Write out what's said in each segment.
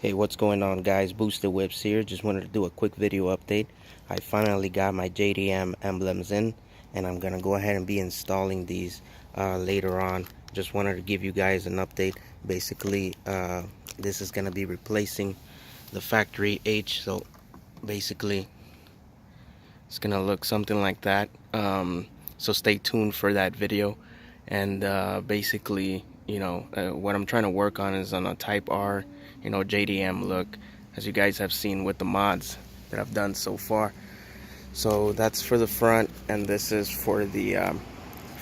Hey, what's going on, guys? Boosted Whips here. Just wanted to do a quick video update. I finally got my JDM emblems in, and I'm gonna go ahead and be installing these later on. Just wanted to give you guys an update. Basically, this is gonna be replacing the factory H. So basically, it's gonna look something like that. So stay tuned for that video. And basically, what I'm trying to work on is on a Type R, JDM look, as you guys have seen with the mods that I've done so far. So that's for the front, and this is for the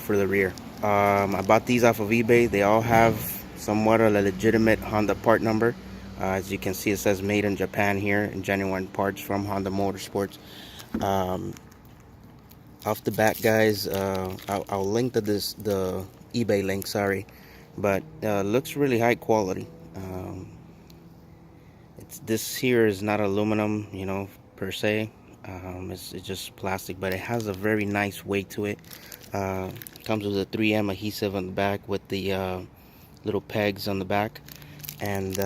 rear. I bought these off of eBay. They all have somewhat of a legitimate Honda part number. As you can see, it says made in Japan here, and genuine parts from Honda Motorsports. Off the bat, guys, I'll link to the eBay link, sorry, but looks really high quality. This here is not aluminum, per se. It's just plastic, but it has a very nice weight to it. Comes with a 3M adhesive on the back with the little pegs on the back, and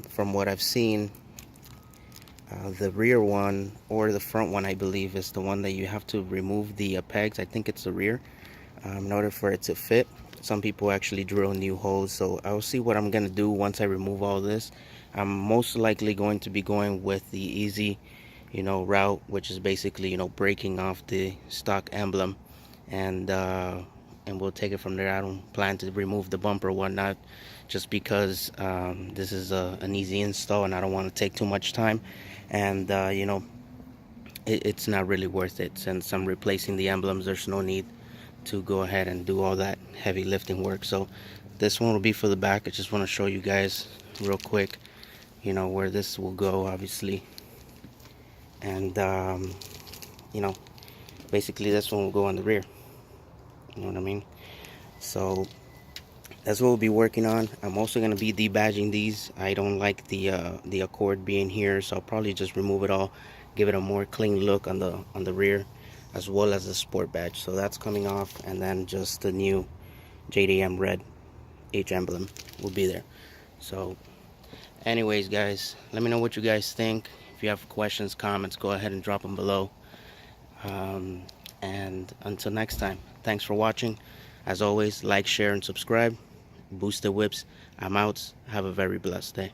from what I've seen, the rear one, or the front one, I believe, is the one that you have to remove the pegs. I think it's the rear, in order for it to fit. Some people actually drill new holes, so I'll see what I'm gonna do once I remove all this. I'm most likely going to be going with the easy, route, which is basically, breaking off the stock emblem, and we'll take it from there. I don't plan to remove the bumper or whatnot, just because this is an easy install, and I don't want to take too much time, and it's not really worth it. Since I'm replacing the emblems, there's no need to go ahead and do all that heavy lifting work. So this one will be for the back. I just want to show you guys real quick, where this will go, obviously, and basically this one will go on the rear. You know what I mean? So that's what we'll be working on. I'm also going to be debadging these. I don't like the Accord being here, so I'll probably just remove it all, give it a more clean look on the rear, as well as the sport badge. So that's coming off, and then just the new JDM red H emblem will be there. So anyways, guys, let me know what you guys think. If you have questions, comments, go ahead and drop them below. And until next time, thanks for watching. As always, like, share, and subscribe. Boosted Whips, I'm out. Have a very blessed day.